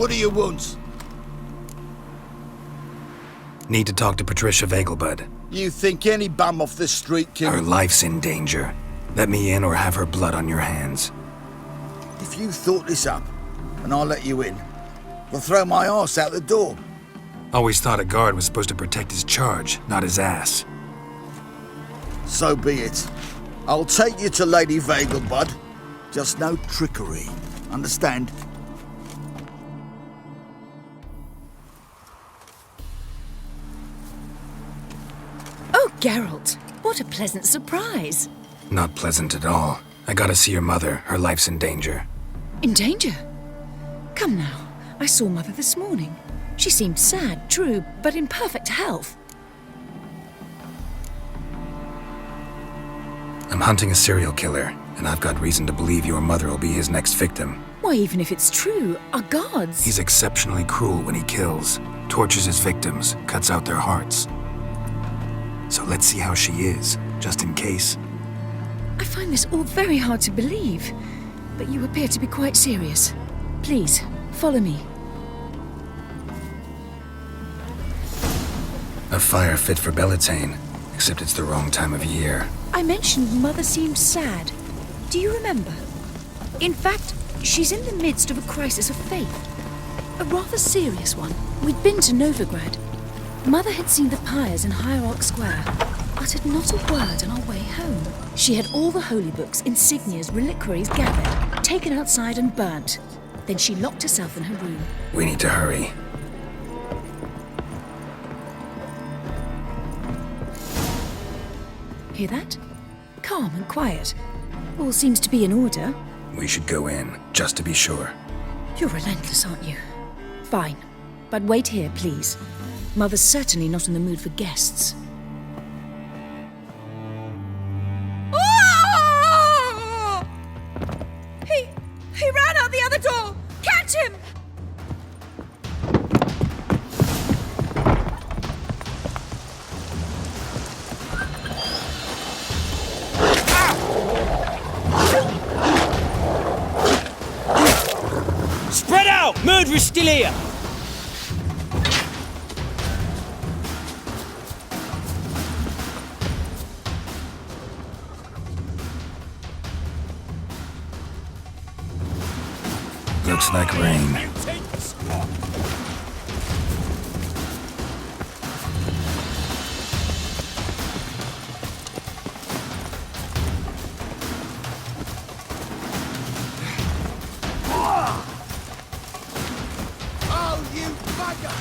What do you want? Need to talk to Patricia Vegelbud. You think any bum off the street can... Her life's in danger. Let me in or have her blood on your hands. If you thought this up, and I'll let you in, I'll throw my arse out the door. Always thought a guard was supposed to protect his charge, not his ass. So be it. I'll take you to Lady Vegelbud. Just no trickery. Understand? Oh, Geralt, what a pleasant surprise. Not pleasant at all. I gotta see your mother. Her life's in danger. In danger? Come now, I saw Mother this morning. She seemed sad, true, but in perfect health. I'm hunting a serial killer, and I've got reason to believe your mother will be his next victim. Why, even if it's true, our gods... He's exceptionally cruel when he kills, tortures his victims, cuts out their hearts. So let's see how she is, just in case. I find this all very hard to believe, but you appear to be quite serious. Please, follow me. A fire fit for Bellatane, except it's the wrong time of year. I mentioned Mother seemed sad. Do you remember? In fact, she's in the midst of a crisis of faith. A rather serious one. We'd been to Novigrad. Mother had seen the pyres in Hierarch Square, uttered not a word on our way home. She had all the holy books, insignias, reliquaries gathered, taken outside and burnt. Then she locked herself in her room. We need to hurry. Hear that? Calm and quiet. All seems to be in order. We should go in, just to be sure. You're relentless, aren't you? Fine. But wait here, please. Mother's certainly not in the mood for guests. He ran out the other door! Catch him! Spread out! Murderer's still here! Looks like rain. Oh, you bugger!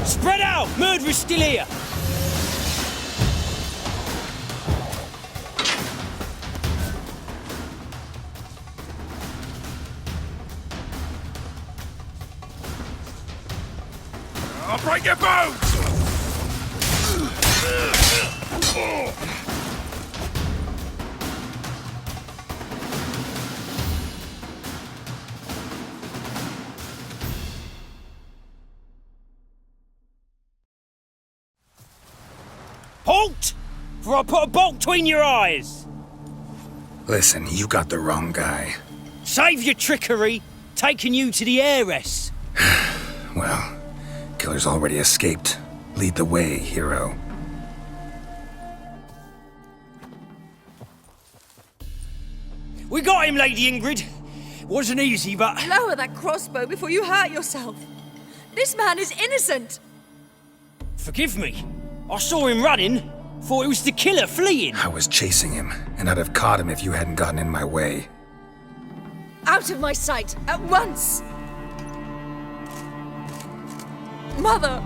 Spread out! Murderer's still here! I'll break your bones! Halt! For I put a bolt between your eyes! Listen, you got the wrong guy. Save your trickery, taking you to the heiress. Well, killer's already escaped. Lead the way, hero. We got him, Lady Ingrid. Wasn't easy, but... Lower that crossbow before you hurt yourself. This man is innocent. Forgive me. I saw him running. Thought it was the killer fleeing. I was chasing him, and I'd have caught him if you hadn't gotten in my way. Out of my sight, at once! Mother!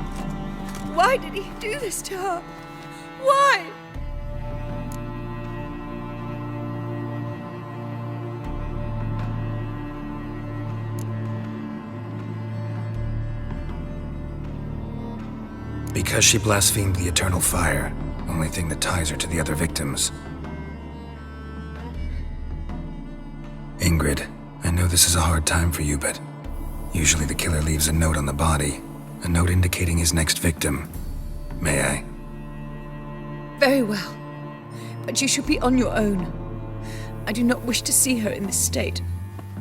Why did he do this to her? Why? Because she blasphemed the eternal fire, only thing that ties her to the other victims. Ingrid, I know this is a hard time for you, but usually the killer leaves a note on the body, a note indicating his next victim. May I? Very well. But you should be on your own. I do not wish to see her in this state.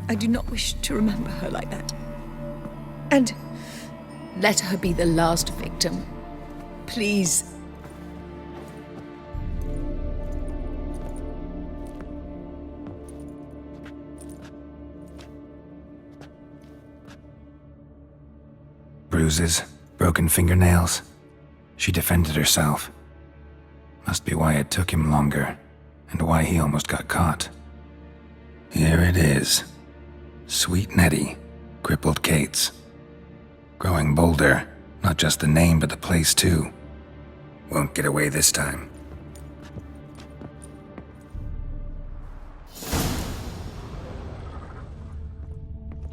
I do not wish to remember her like that. And let her be the last victim. Please. Bruises, broken fingernails. She defended herself. Must be why it took him longer, and why he almost got caught. Here it is. Sweet Nettie, crippled Kate's. Growing bolder, not just the name but the place too. Won't get away this time.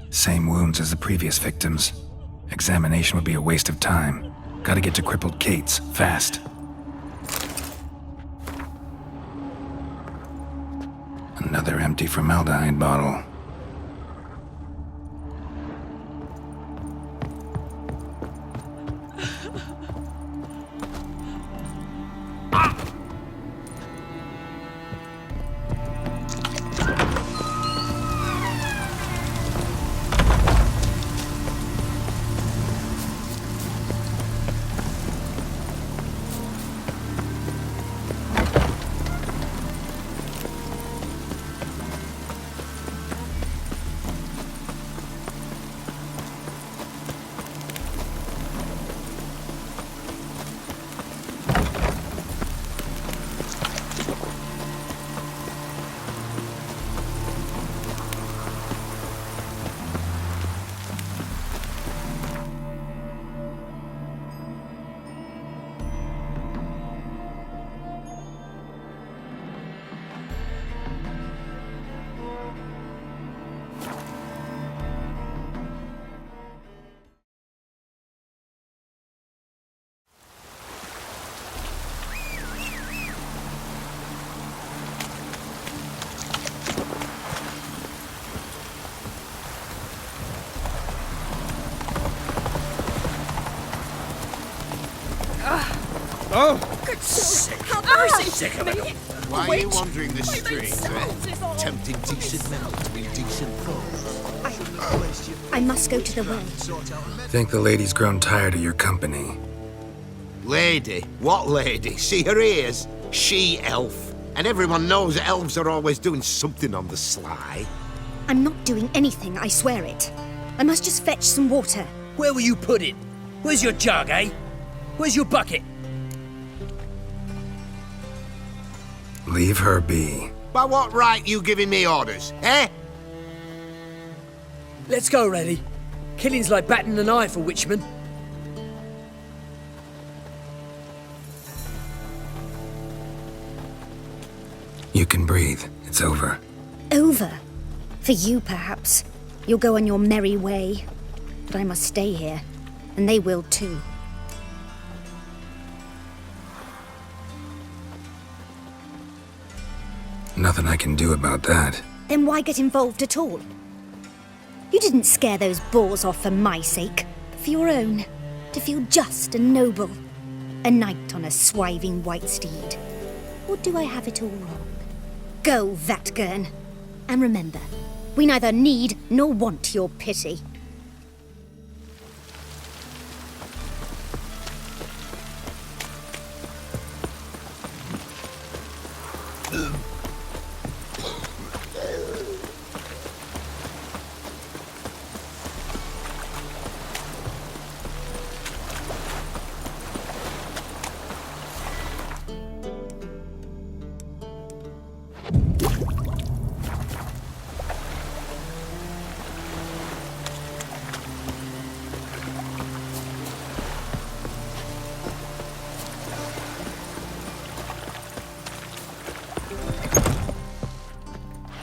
Same wounds as the previous victims. Examination would be a waste of time. Gotta get to crippled Kate's, fast. Another empty formaldehyde bottle. Oh! Good soul, have mercy! Why are you wandering the streets, eh? Tempting decent men to be decent fools. I must go to the well. Think the lady's grown tired of your company. Lady? What lady? See her ears? She-elf. And everyone knows elves are always doing something on the sly. I'm not doing anything, I swear it. I must just fetch some water. Where will you put it? Where's your jug, eh? Where's your bucket? Leave her be. By what right you giving me orders, eh? Let's go, Reddy. Killing's like batting an eye for witchmen. You can breathe. It's over. Over. For you, perhaps. You'll go on your merry way. But I must stay here. And they will too. Nothing I can do about that. Then why get involved at all? You didn't scare those boars off for my sake, but for your own. To feel just and noble. A knight on a swiving white steed. Or do I have it all wrong? Go, Vatgern. And remember, we neither need nor want your pity.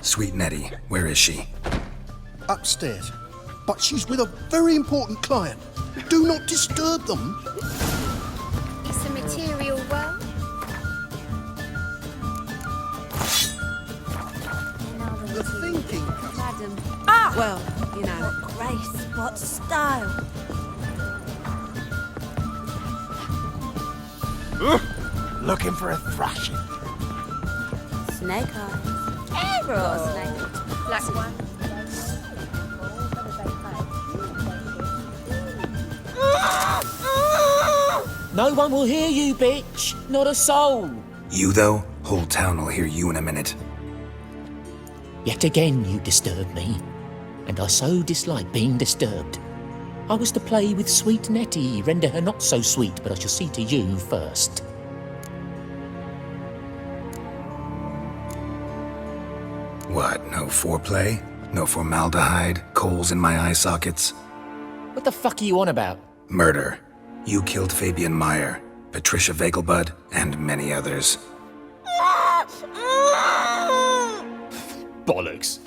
Sweet Nettie, where is she? Upstairs. But she's with a very important client. Do not disturb them. It's a material world. The thinking. Madam. Ah! Well, you know. What grace, what style. Looking for a thrashing. Snake eyes. Arrow. Snake. Black one. No one will hear you, bitch. Not a soul. You, though? Whole town will hear you in a minute. Yet again you disturb me, and I so dislike being disturbed. I was to play with sweet Nettie, render her not so sweet, but I shall see to you first. What, no foreplay? No formaldehyde? Coals in my eye sockets? What the fuck are you on about? Murder. You killed Fabian Meyer, Patricia Vegelbud, and many others. Bollocks.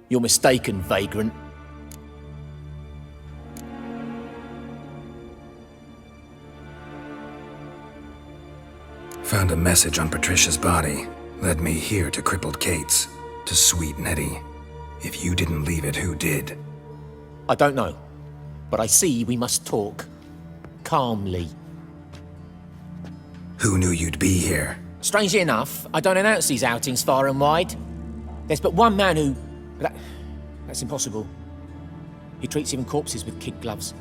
You're mistaken, vagrant. Found a message on Patricia's body. Led me here to crippled Kate's. To sweet Nettie. If you didn't leave it, who did? I don't know, but I see we must talk. Calmly. Who knew you'd be here? Strangely enough, I don't announce these outings far and wide. There's but one man who... That's impossible. He treats even corpses with kid gloves.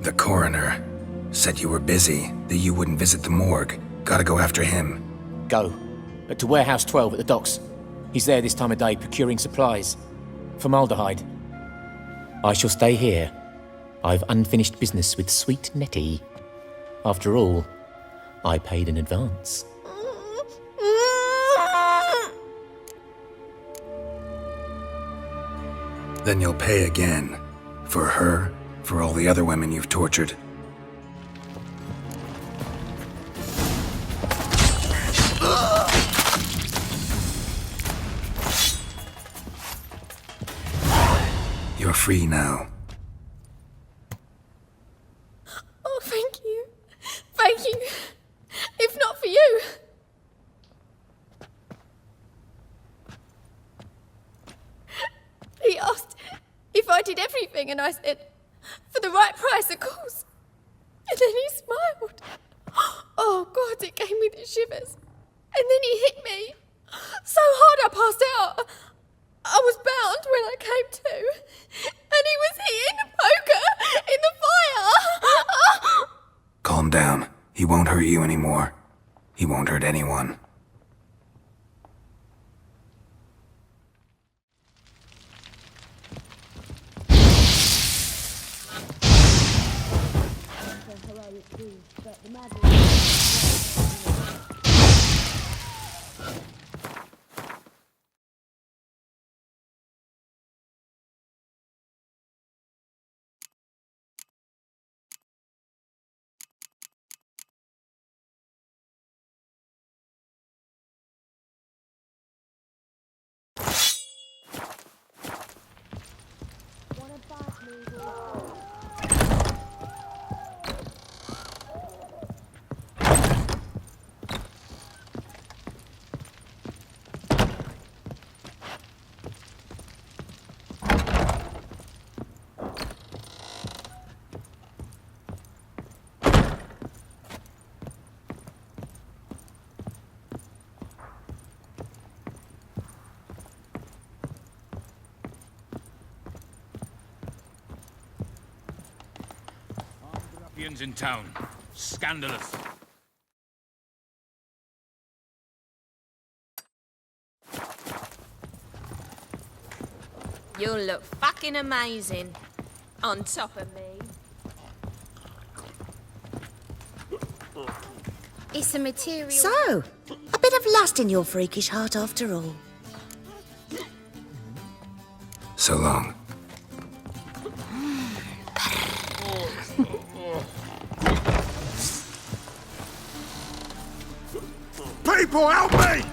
The coroner. Said you were busy, that you wouldn't visit the morgue. Gotta go after him. Go. But to Warehouse 12 at the docks. He's there this time of day procuring supplies. Formaldehyde. I shall stay here. I've unfinished business with sweet Nettie. After all, I paid in advance. Then you'll pay again. For her, for all the other women you've tortured. You're free now. Oh, thank you. Thank you. If not for you. He asked if I did everything, and I said, for the right price, of course. And then he smiled. Oh, God, it gave me the shivers. And then he hit me. So hard I passed out. I was bound when I came to. And he was hitting the poker in the fire. Calm down. He won't hurt you anymore. He won't hurt anyone. Champions in town. Scandalous. You'll look fucking amazing. On top of me. It's a material... So, a bit of lust in your freakish heart after all. So long. People, help me!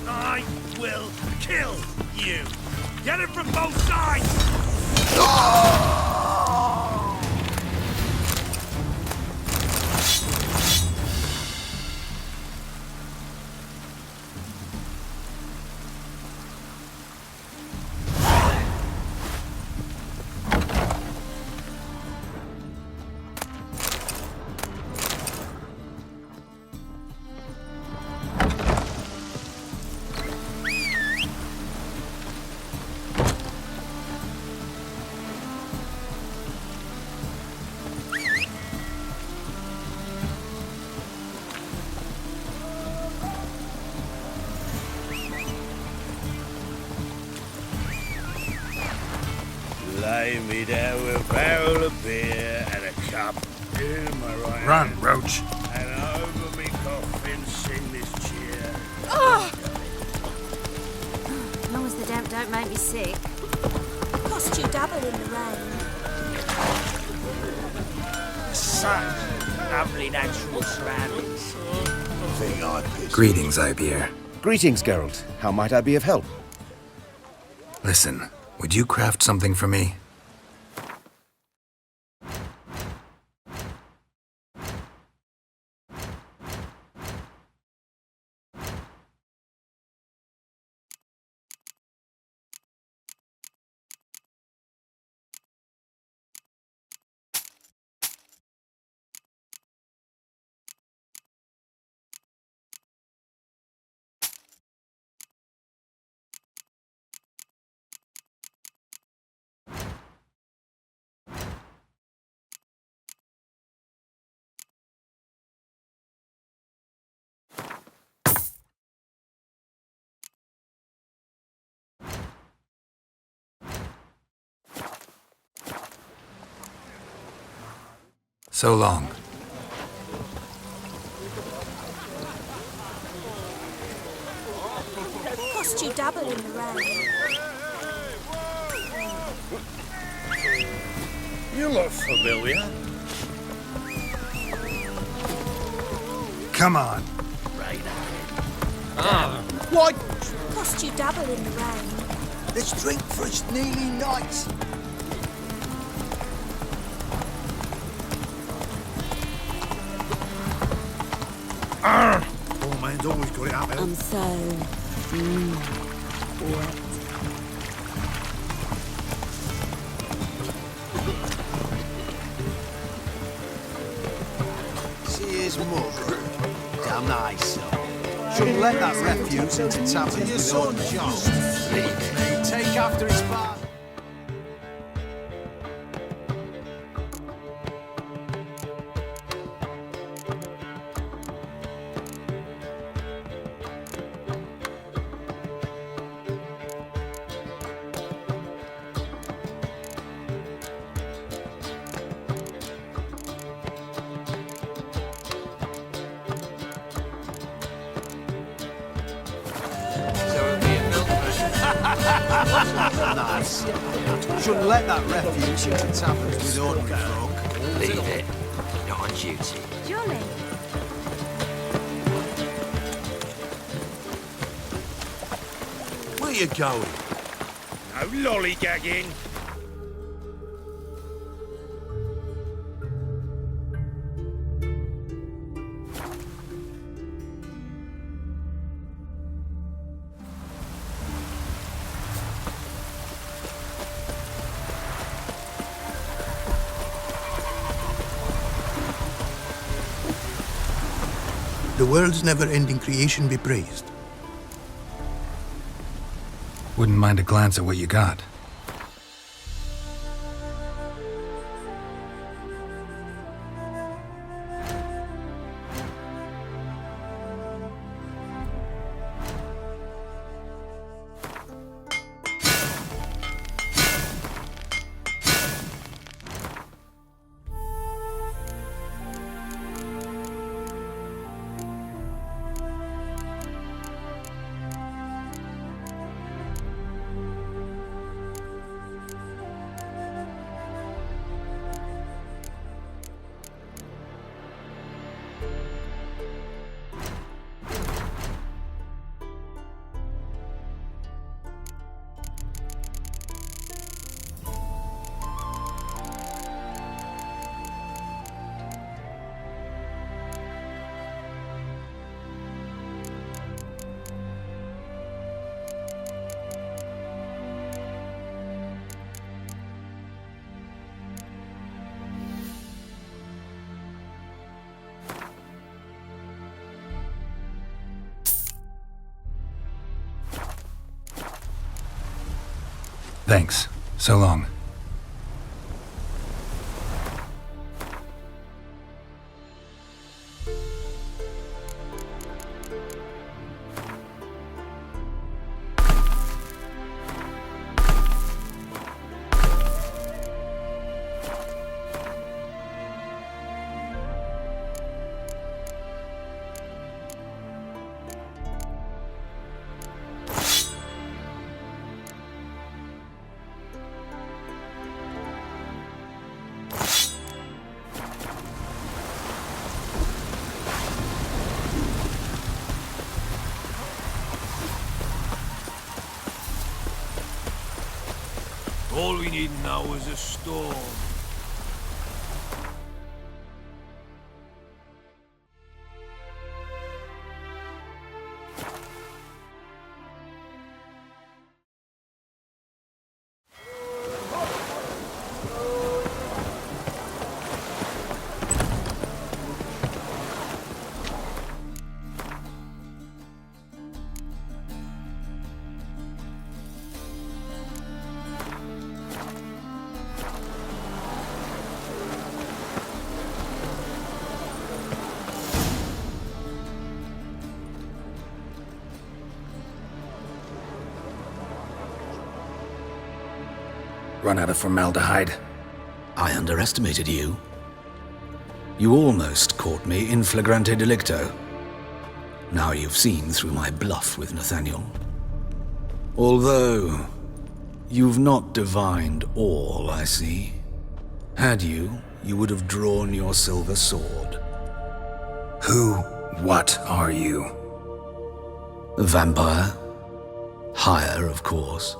I will kill you. Get it from both sides! Lay me down with a barrel of beer and a cup in my right Run, hand, Roach. and over me coffin sing this cheer. As long as the damp don't make me sick. Cost you double in the rain. Such lovely natural surroundings. Greetings, Ibier. Greetings, Geralt. How might I be of help? Listen, would you craft something for me? So long. Cost you double in the rain. You look familiar. Come on. What? Cost you double in the rain. Let's drink for it's nearly night. Poor man's always got it up there. I'm so... wet. See his mother. Damn nice. Shouldn't let that refuse into taverns with son, just. Take after his father. Nice. Shouldn't let that refuse into taverns with ordinary folk. Leave it. Not on duty. Jolly. Where you going? No lollygagging. the world's never-ending creation be praised. Wouldn't mind a glance at what you got. Thanks. So long. All we need now is a storm. Run out of formaldehyde. I underestimated you. You almost caught me in flagrante delicto. Now you've seen through my bluff with Nathaniel. Although, you've not divined all, I see. Had you, you would have drawn your silver sword. Who, what are you? A vampire. Higher, of course.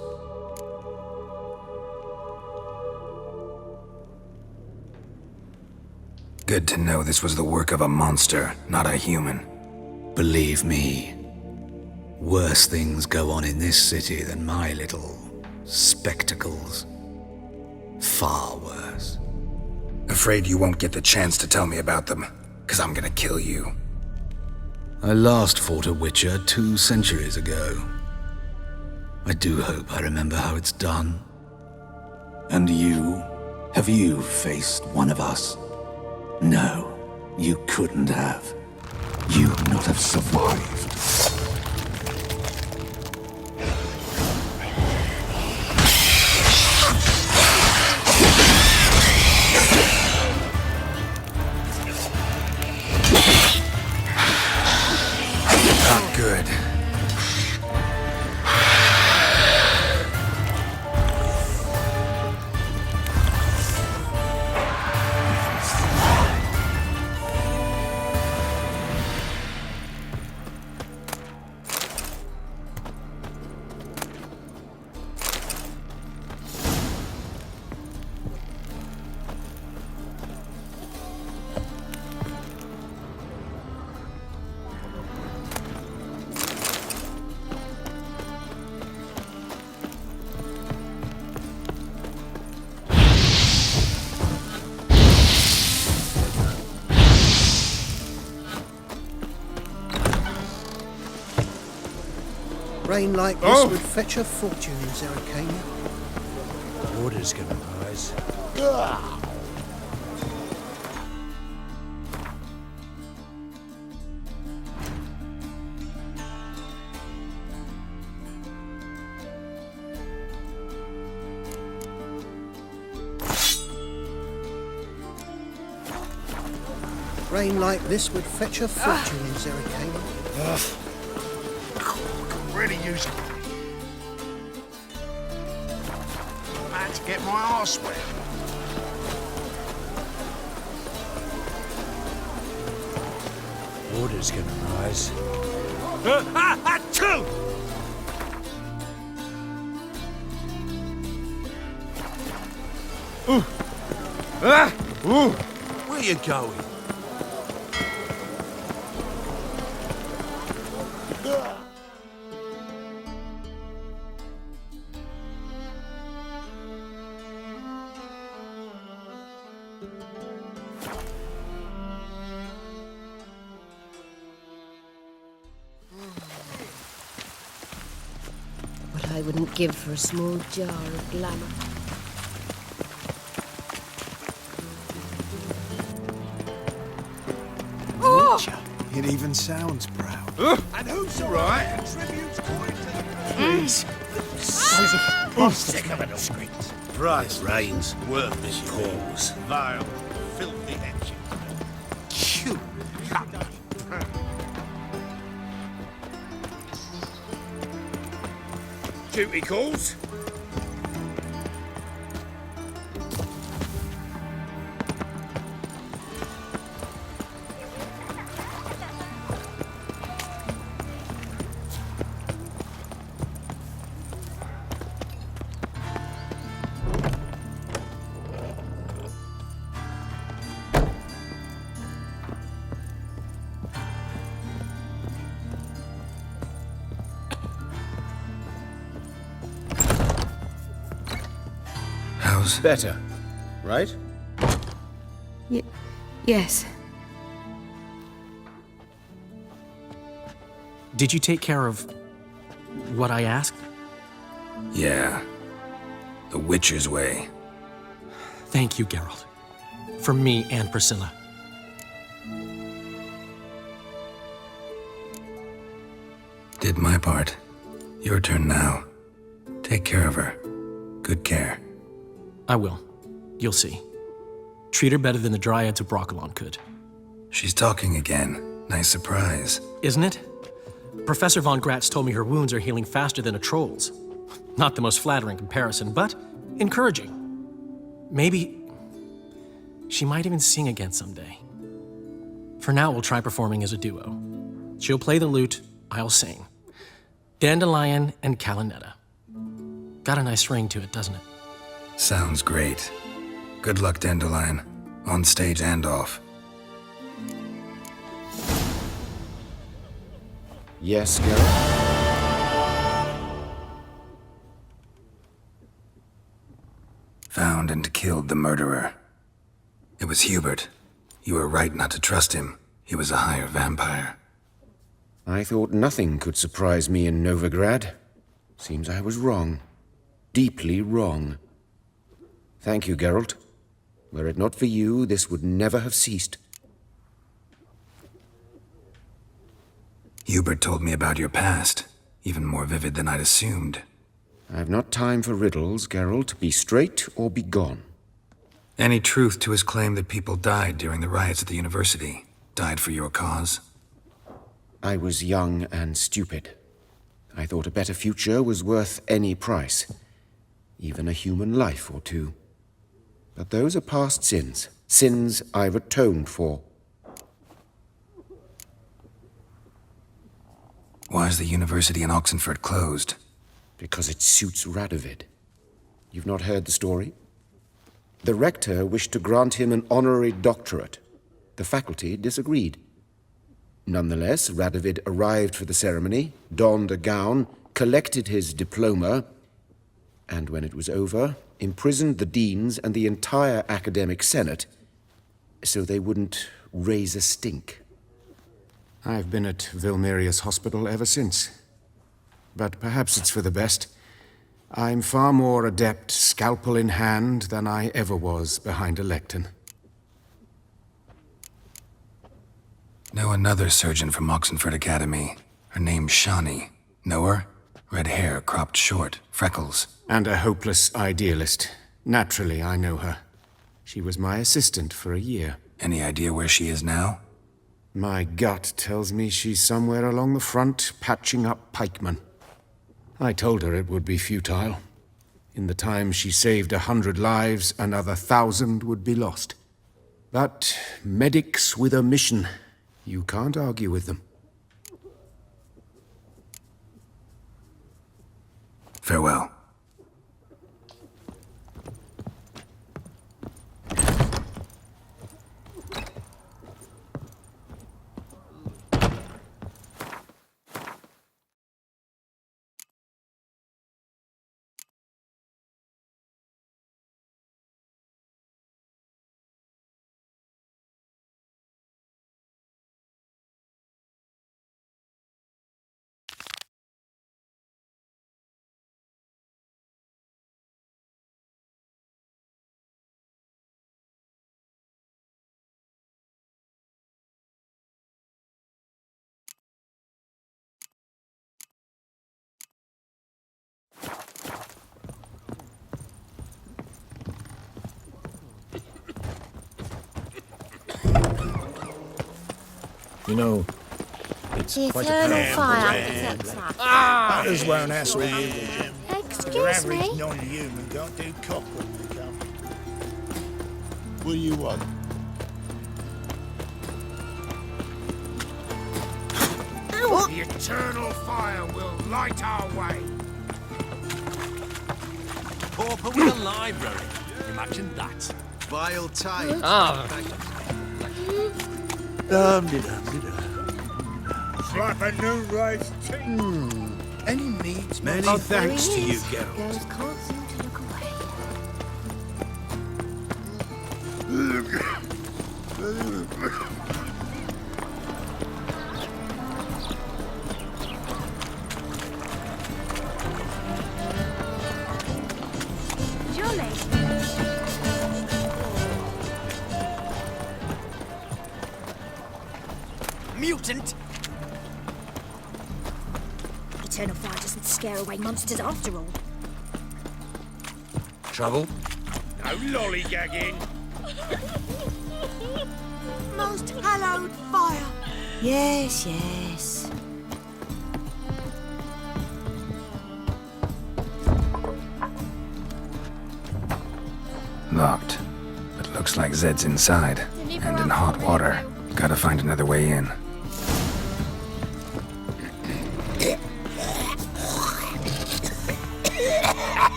Good to know this was the work of a monster, not a human. Believe me, worse things go on in this city than my little spectacles. Far worse. Afraid you won't get the chance to tell me about them, 'cause I'm gonna kill you. I last fought a Witcher 2 centuries ago. I do hope I remember how it's done. And you? Have you faced one of us? No, you couldn't have. You would not have survived. Not good. Rain like this would fetch a fortune in Zerrikania. Water's gonna rise. Rain like this would fetch a fortune in Zerrikania. Really use it. I had to get my arse wet. Water's gonna rise. Two! Where you going? What I wouldn't give for a small jar of glamour. Nature. It even sounds proud. And who's right? Contributes coin to the Please. Sick of it, screens. Price rains, worthless calls, vile, filthy etchings. You Duty calls. How's better, right? Yes. Did you take care of what I asked? Yeah. The Witcher's way. Thank you, Geralt. For me and Priscilla. Did my part. Your turn now. Take care of her. Good care. I will. You'll see. Treat her better than the Dryads of Broccolon could. She's talking again. Nice surprise. Isn't it? Professor von Gratz told me her wounds are healing faster than a troll's. Not the most flattering comparison, but encouraging. Maybe she might even sing again someday. For now, we'll try performing as a duo. She'll play the lute, I'll sing. Dandelion and Calinetta. Got a nice ring to it, doesn't it? Sounds great. Good luck, Dandelion. On stage and off. Yes, Geralt? Found and killed the murderer. It was Hubert. You were right not to trust him. He was a higher vampire. I thought nothing could surprise me in Novigrad. Seems I was wrong. Deeply wrong. Thank you, Geralt. Were it not for you, this would never have ceased. Hubert told me about your past, even more vivid than I'd assumed. I've not time for riddles, Geralt. Be straight or be gone. Any truth to his claim that people died during the riots at the university? Died for your cause? I was young and stupid. I thought a better future was worth any price. Even a human life or two. But those are past sins. Sins I've atoned for. Why is the university in Oxenford closed? Because it suits Radovid. You've not heard the story? The rector wished to grant him an honorary doctorate. The faculty disagreed. Nonetheless, Radovid arrived for the ceremony, donned a gown, collected his diploma, and when it was over, imprisoned the deans and the entire academic senate so they wouldn't raise a stink. I've been at Vilmerius Hospital ever since. but perhaps it's for the best. I'm far more adept, scalpel in hand, than I ever was behind a lectern. Know another surgeon from Oxenford Academy. Her name's Shawnee. Know her? Red hair, cropped short, freckles. And a hopeless idealist. Naturally, I know her. She was my assistant for a year. Any idea where she is now? My gut tells me she's somewhere along the front, patching up pikemen. I told her it would be futile. In the time she saved 100 lives, another 1,000 would be lost. But medics with a mission, you can't argue with them. Farewell. You know, it's The quite eternal a fire. Might as well hassle you. Excuse Your average me? non-human can't do cock when they come. What do you want? The eternal fire will light our way. Pauper with a library. Imagine that. Vile tide. It's like a new race team. Any needs? Many thanks to you, Geralt. Girls can't seem to look away. Mutant! Eternal fire doesn't scare away monsters after all. Trouble? No lollygagging. Most hallowed fire. Yes, yes. Locked. But looks like Zed's inside. And in hot water. Gotta find another way in.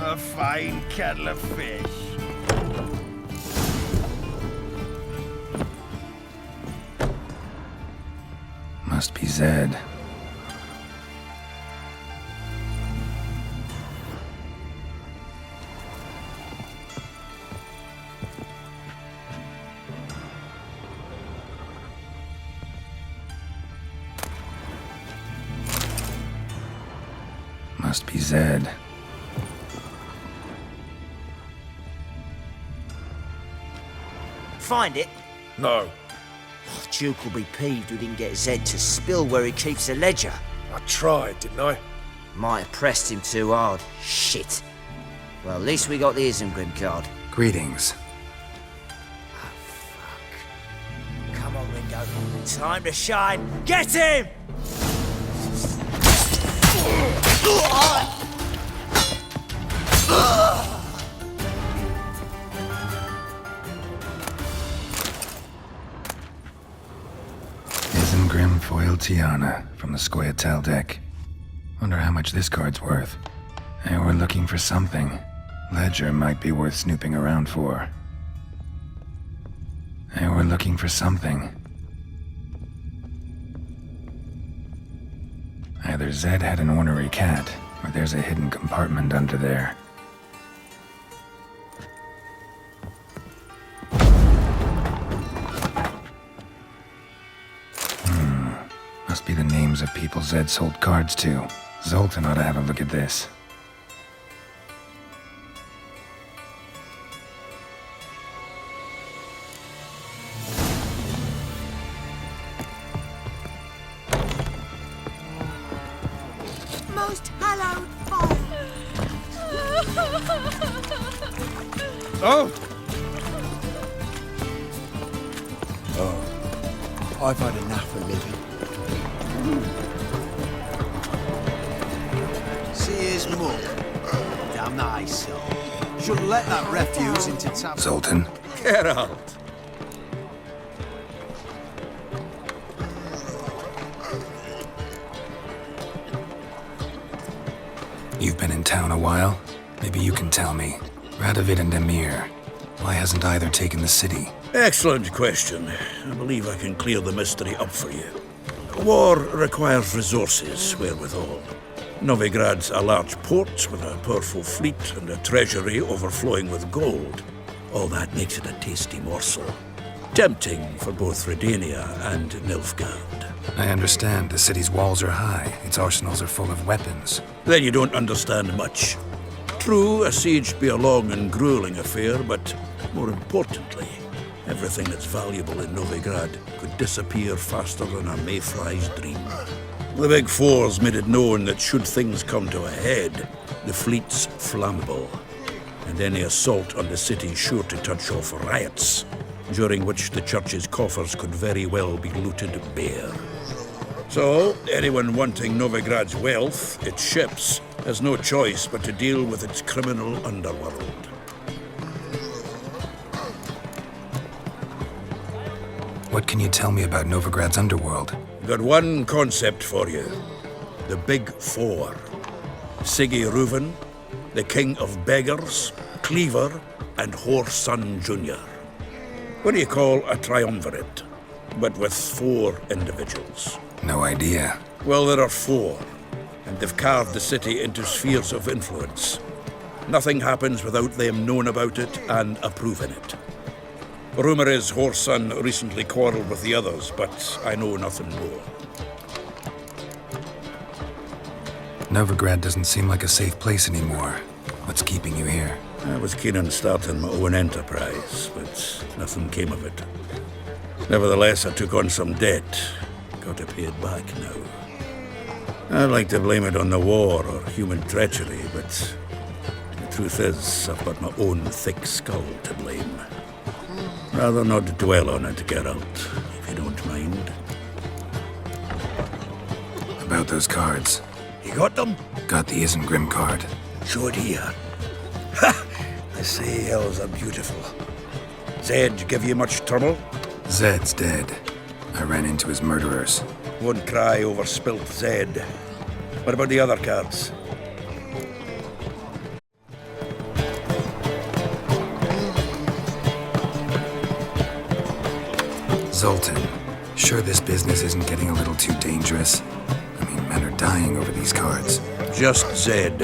A fine kettle of fish. Must be Zed. Must be Zed. Find it? No. Duke will be peeved we didn't get Zed to spill where he keeps the ledger. I tried, didn't I? Might have pressed him too hard. Shit. Well, at least we got the Isengrim card. Greetings. Come on, Ringo. Time to shine. Get him! Isengrim foil Tiana from the Scoia'tael deck. Wonder how much this card's worth. Hey, we're looking for something. Ledger might be worth snooping around for. Hey, we're looking for something. Either Zed had an ornery cat, Or there's a hidden compartment under there. Must be the names of people Zed sold cards to. Zoltan ought to have a look at this. Most hallowed fire! Oh! Oh, I've had enough of living. See his mug. Damn nice. Shouldn't let that refuse into town. Zoltan? Get out! You've been in town a while? Maybe you can tell me. Radovid and Emir. Why hasn't either taken the city? Excellent question. I believe I can clear the mystery up for you. War requires resources, wherewithal. Novigrad's a large port with a powerful fleet and a treasury overflowing with gold. All that makes it a tasty morsel. Tempting for both Redania and Nilfgaard. I understand. The city's walls are high. Its arsenals are full of weapons. Then you don't understand much. True, a siege be a long and grueling affair, but more importantly, everything that's valuable in Novigrad could disappear faster than a mayfly's dream. The Big Four's made it known that should things come to a head, the fleet's flammable, and any assault on the city's sure to touch off riots, during which the church's coffers could very well be looted bare. So, anyone wanting Novigrad's wealth, its ships, has no choice but to deal with its criminal underworld. What can you tell me about Novigrad's underworld? Got one concept for you. The Big Four. Siggy Reuven, the King of Beggars, Cleaver, and Whoreson Jr. What do you call a triumvirate, but with 4 individuals? No idea. Well, there are 4, and they've carved the city into spheres of influence. Nothing happens without them knowing about it and approving it. Rumor is Whoreson recently quarreled with the others, but I know nothing more. Novigrad doesn't seem like a safe place anymore. What's keeping you here? I was keen on starting my own enterprise, but nothing came of it. Nevertheless, I took on some debt. Got to pay it back now. I'd like to blame it on the war or human treachery, but the truth is, I've got my own thick skull to blame. Rather not dwell on it, Geralt, if you don't mind. About those cards. You got them? Got the Isengrim card. Show it here. Ha! I say elves are beautiful. Zed give you much trouble? Zed's dead. I ran into his murderers. Won't cry over spilt Zed. What about the other cards? Zoltan, sure this business isn't getting a little too dangerous? I mean, men are dying over these cards. Just Zed.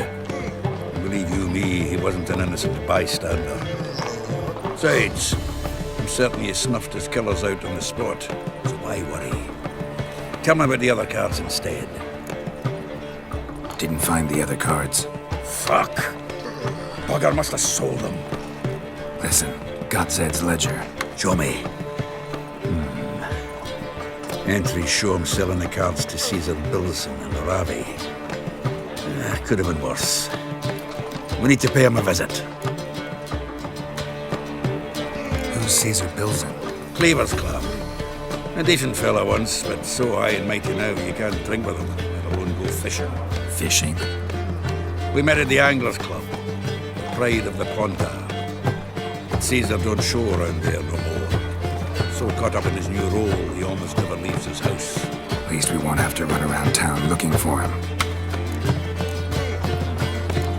Believe you me, he wasn't an innocent bystander. Besides, I'm certain he snuffed his killers out on the spot, so why worry? Tell me about the other cards instead. Didn't find the other cards. Fuck! Bugger must have sold them. Listen, got Zed's ledger. Show me. Entries show him selling the cards to Caesar Bilson and Ravi. Could have been worse. We need to pay him a visit. Who's Caesar Bilson? Cleaver's Club. A decent fella once, but so high and mighty now you can't drink with him, let alone go fishing. Fishing? We met at the Anglers Club, pride of the Pontar. Caesar don't show around there no more. So caught up in his new role, he almost never leaves his house. At least we won't have to run around town looking for him.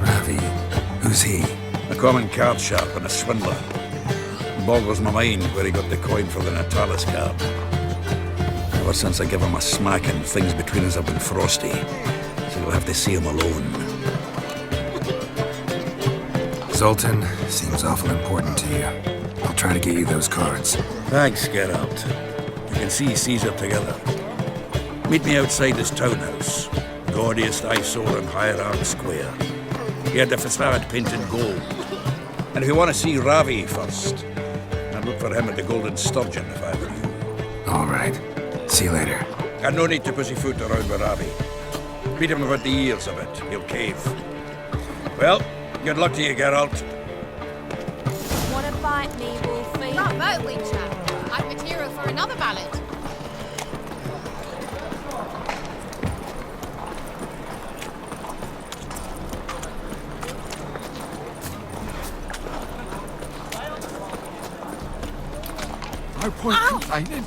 Ravi, who's he? A common card sharp and a swindler. Boggles my mind where he got the coin for the Natalis card. Ever since I gave him a smack and things between us have been frosty, so you'll have to see him alone. Zoltan seems awful important to you. I'll try to get you those cards. Thanks, Geralt. You can see Caesar together. Meet me outside his townhouse. Gaudiest eyesore in Hierarch Square. He had the facade painted gold. And if you want to see Ravi first, I'd look for him at the Golden Sturgeon if I were you. All right. See you later. And no need to pussyfoot around with Ravi. Beat him about the ears a bit. He'll cave. Well, good luck to you, Geralt. Wanna bite me, Wolfie? Not about we chat. I've material for another ballad. No point complaining.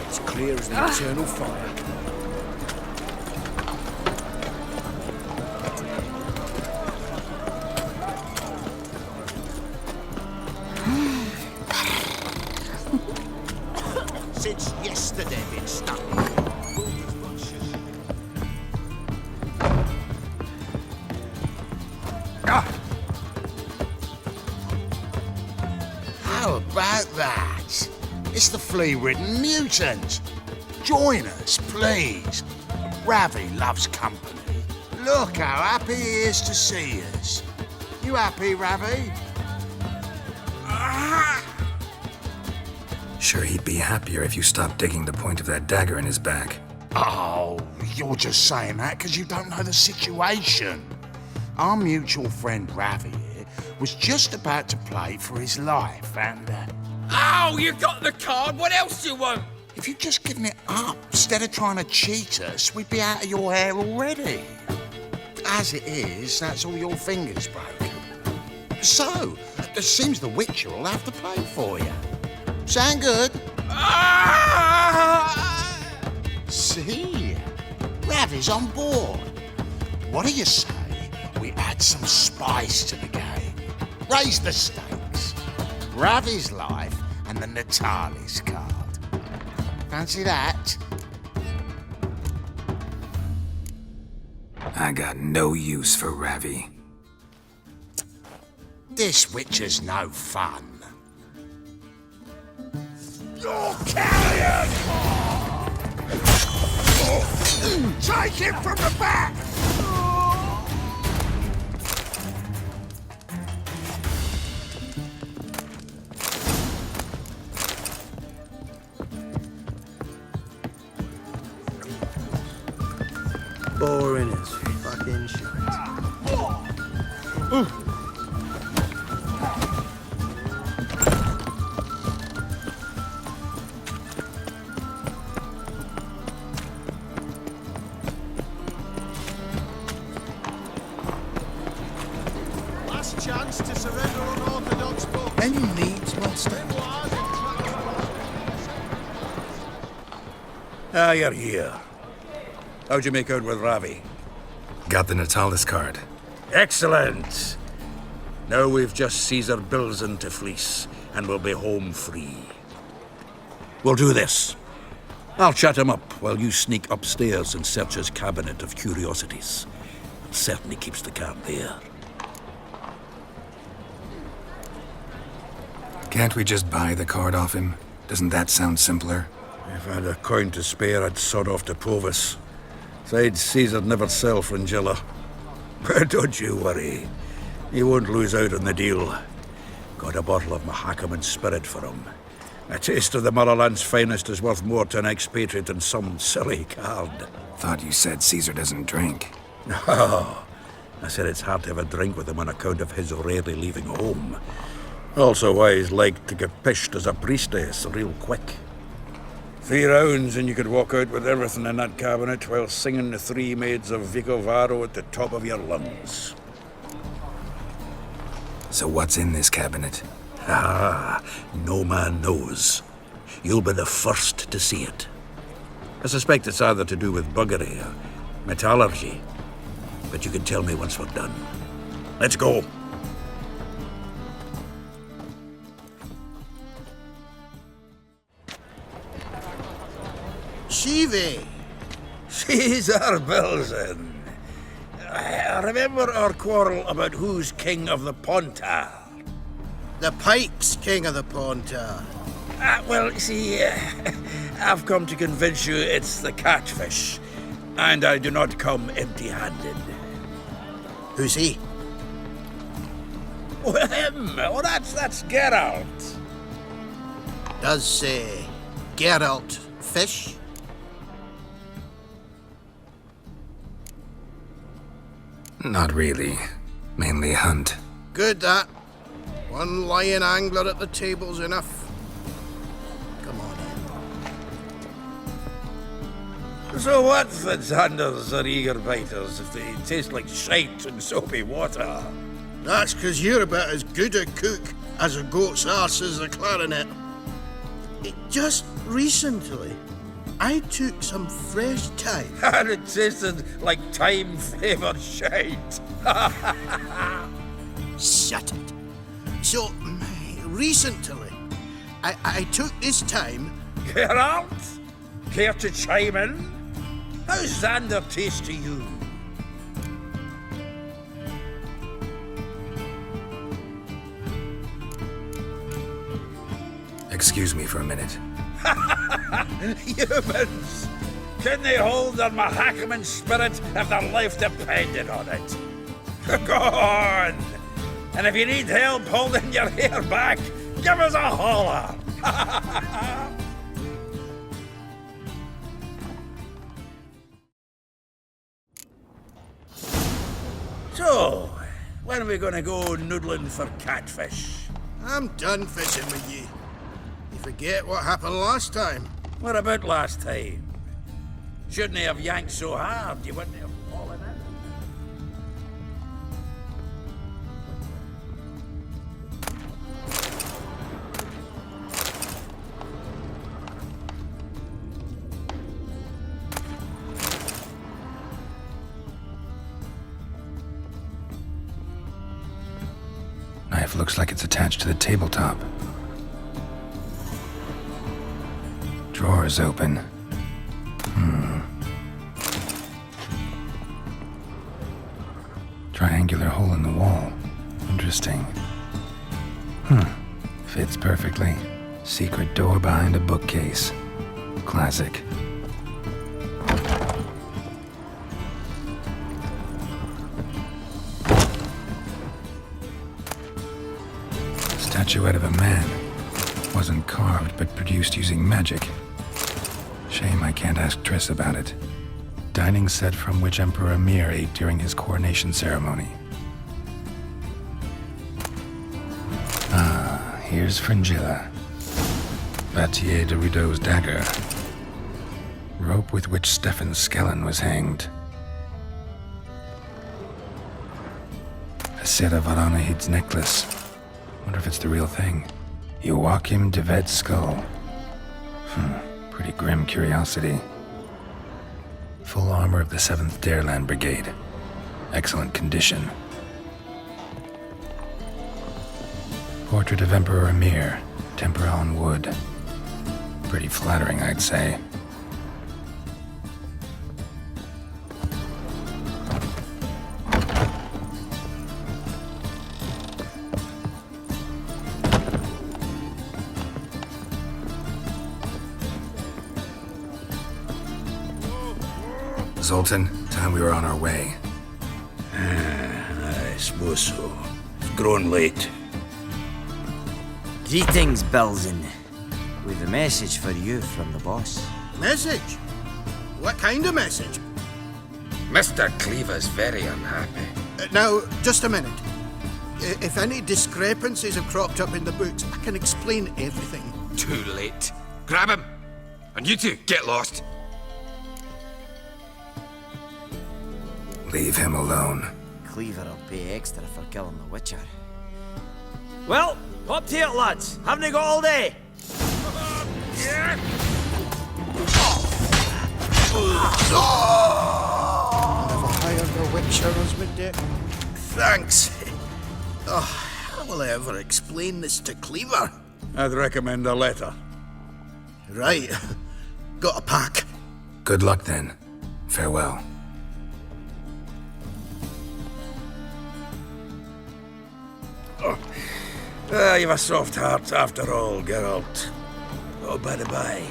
It's clear as the eternal fire. Since yesterday been stuck. How about that? It's the flea-ridden mutant. Join us, please. Ravi loves company. Look how happy he is to see us. You happy, Ravi? Sure, he'd be happier if you stopped digging the point of that dagger in his back. Oh, you're just saying that because you don't know the situation. Our mutual friend Ravi here was just about to play for his life and... Oh, you got the card! What else do you want? If you'd just given it up instead of trying to cheat us, we'd be out of your hair already. As it is, that's all your fingers broken. So, it seems the Witcher will have to play for you. Sound good? See? Ravi's on board. What do you say we add some spice to the game? Raise the stakes. Ravi's life and the Natalis card. Fancy that? I got no use for Ravi. This Witcher's no fun. You're carrion! Take him from the back! Boring as fucking shit. Last chance to surrender unorthodox books. Any needs, monster? Ah, you're here. How'd you make out with Ravi? Got the Natalis card. Excellent! Now we've just Caesar Bilzen to fleece, and we'll be home free. We'll do this. I'll chat him up while you sneak upstairs and search his cabinet of curiosities. It certainly keeps the cat there. Can't we just buy the card off him? Doesn't that sound simpler? If I had a coin to spare, I'd sod off to Provis. Besides, Caesar'd never sell Fringilla. But don't you worry. He won't lose out on the deal. Got a bottle of Mahakaman spirit for him. A taste of the Motherland's finest is worth more to an expatriate than some silly card. Thought you said Caesar doesn't drink. No. I said it's hard to have a drink with him on account of his rarely leaving home. Also why he's like to get pished as a priestess real quick. 3 rounds and you could walk out with everything in that cabinet while singing the 3 Maids of Vicovaro at the top of your lungs. So what's in this cabinet? Ah, no man knows. You'll be the first to see it. I suspect it's either to do with buggery or metallurgy. But you can tell me once we're done. Let's go. Shivi. Caesar Belzen. I remember our quarrel about who's king of the Pontar. The Pike's king of the Pontar. Well, see, I've come to convince you it's the catfish, and I do not come empty-handed. Who's he? Oh, him! Oh, that's Geralt. Does Geralt fish? Not really. Mainly hunt. Good, that. One lion angler at the table's enough. Come on in. So what's the Zanders or eager biters if they taste like shite and soapy water? That's 'cause you're about as good a cook as a goat's arse is a clarinet. Just recently, I took some fresh thyme. And it tasted like thyme-flavoured shite. Shut it. So, recently, I took this time... Geralt? Care to chime in? How's Xander taste to you? Excuse me for a minute. Humans! Can they hold their Mahakaman spirit if their life depended on it? Go on! And if you need help holding your hair back, give us a holler! So, when are we gonna go noodling for catfish? I'm done fishing with you. You forget what happened last time. What about last time? Shouldn't he have yanked so hard you wouldn't have fallen in? Knife looks like it's attached to the tabletop. Drawer is open. Triangular hole in the wall. Interesting. Fits perfectly. Secret door behind a bookcase. Classic. Statuette of a man. Wasn't carved, but produced using magic. Shame I can't ask Triss about it. Dining set from which Emperor Emir ate during his coronation ceremony. Ah, here's Fringilla. Batier de Rideau's dagger. Rope with which Stefan Skellen was hanged. A set of Aranahid's necklace. Wonder if it's the real thing. Joachim de Ved's skull. Pretty grim curiosity. Full armor of the 7th Dareland Brigade. Excellent condition. Portrait of Emperor Emir. Tempera on wood. Pretty flattering, I'd say. Zoltan, time we were on our way. I suppose so. It's grown late. Greetings, Belzen. We've a message for you from the boss. Message? What kind of message? Mr. Cleaver's very unhappy. Now, just a minute. If any discrepancies have cropped up in the books, I can explain everything. Too late. Grab him! And you two, get lost. Leave him alone. Cleaver will pay extra for killing the Witcher. Well, up to it, lads. Haven't you got all day? Never hired a Witcher as my debt. Thanks. How will I ever explain this to Cleaver? I'd recommend a letter. Right. Got a pack. Good luck then. Farewell. You've a soft heart after all, Geralt. Oh, by the by,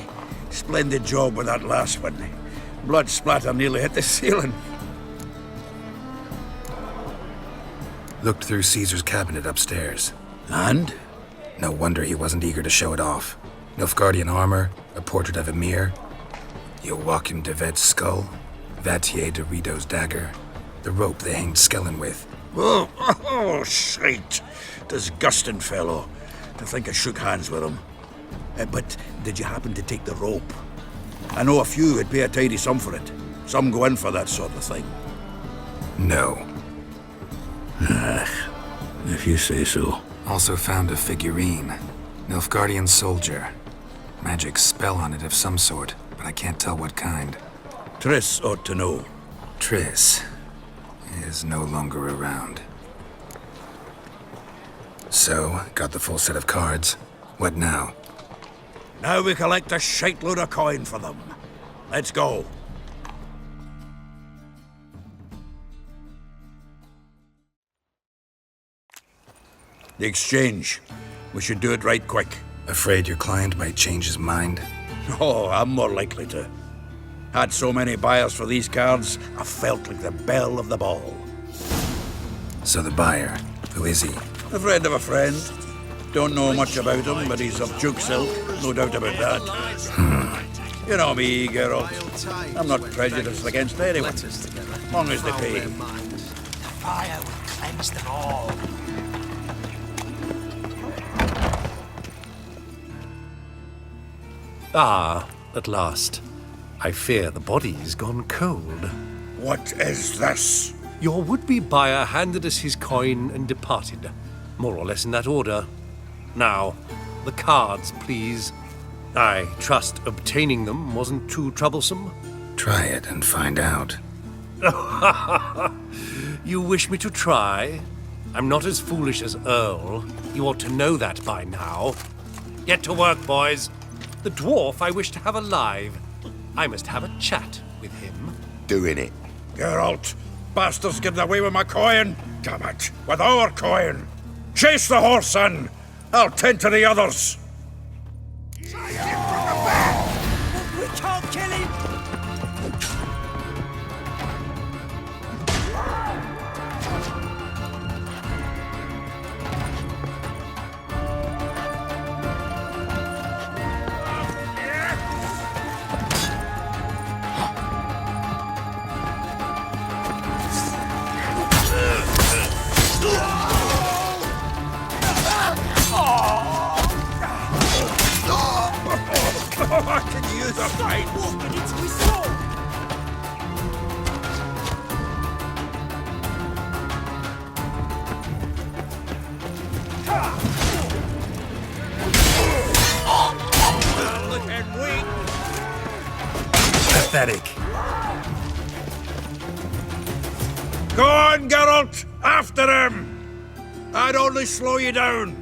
splendid job with that last one. Blood splatter nearly hit the ceiling. Looked through Caesar's cabinet upstairs. And? No wonder he wasn't eager to show it off. Nilfgaardian armor, a portrait of Emir, Joachim de Ved's skull, Vatier de Rideau's dagger, the rope they hanged Skellen with. Oh, shite. Disgusting fellow. To think I shook hands with him. But did you happen to take the rope? I know a few would pay a tidy sum for it. Some go in for that sort of thing. No. If you say so. Also found a figurine. Nilfgaardian soldier. Magic spell on it of some sort, but I can't tell what kind. Triss ought to know. Triss is no longer around. So, got the full set of cards. What now? Now we collect a shiteload of coin for them. Let's go. The exchange. We should do it right quick. Afraid your client might change his mind? Oh, I'm more likely to. Had so many buyers for these cards, I felt like the belle of the ball. So the buyer, who is he? A friend of a friend. Don't know much about him, but he's of Duke silk, no doubt about that. You know me, Geralt. I'm not prejudiced against anyone, as long as they pay. Fire will cleanse them all. Ah, at last. I fear the body's gone cold. What is this? Your would-be buyer handed us his coin and departed, more or less in that order. Now, the cards, please. I trust obtaining them wasn't too troublesome. Try it and find out. You wish me to try? I'm not as foolish as Earl. You ought to know that by now. Get to work, boys. The dwarf I wish to have alive. I must have a chat with him. Doing it. Geralt, bastards getting away with my coin. Damn it, with our coin. Chase the horse, son. I'll tend to the others. We can't kill him! I can use a fight. Walking into his sword! Look at weak. Pathetic. Go on, Geralt! After him! I'd only slow you down.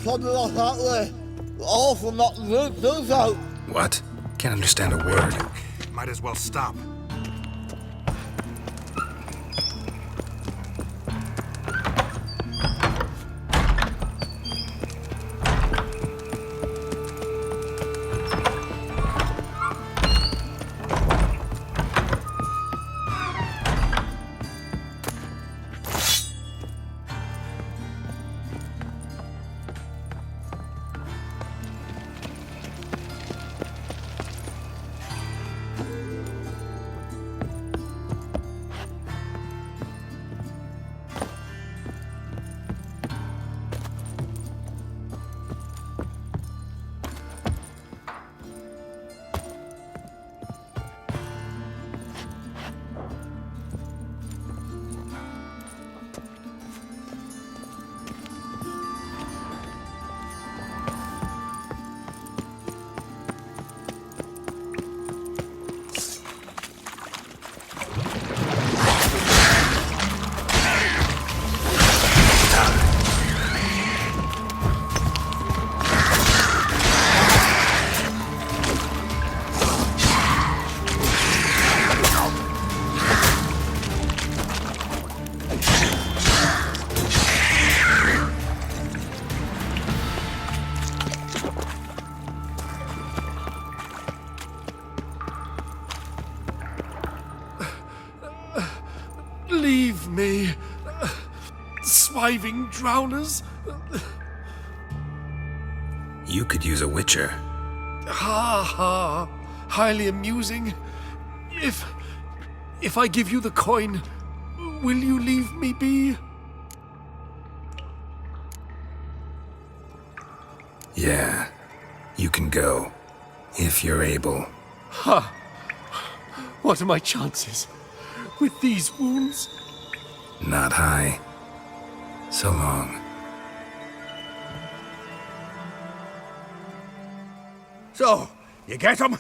Something like that way. Awful not to do so. What? Can't understand a word. Might as well stop. swiving drowners. You could use a witcher. Ha ha. Highly amusing. If I give you the coin, will you leave me be? Yeah, you can go. If you're able. Ha! What are my chances? With these wounds? Not high. So long. So, you get him?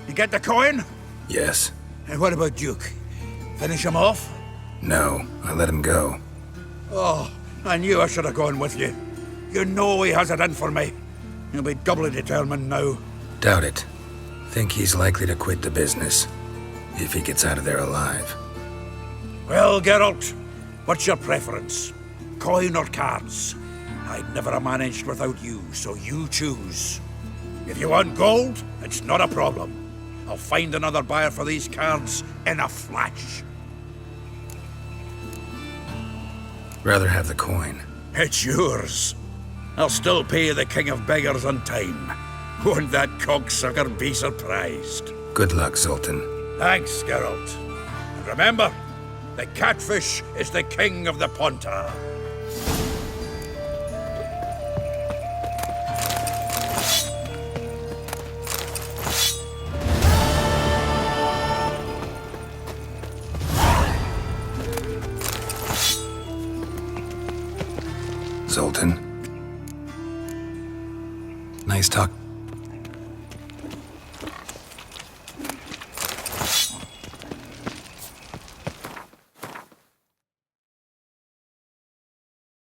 You get the coin? Yes. And what about Duke? Finish him off? No, I let him go. Oh, I knew I should have gone with you. You know he has it in for me. He'll be doubly determined now. Doubt it. Think he's likely to quit the business. If he gets out of there alive. Well, Geralt, what's your preference? Coin or cards? I'd never have managed without you, so you choose. If you want gold, it's not a problem. I'll find another buyer for these cards in a flash. Rather have the coin. It's yours. I'll still pay the King of Beggars on time. Won't that cocksucker be surprised? Good luck, Zoltan. Thanks, Geralt. And remember, the catfish is the king of the Pontar. Zoltan. Nice talk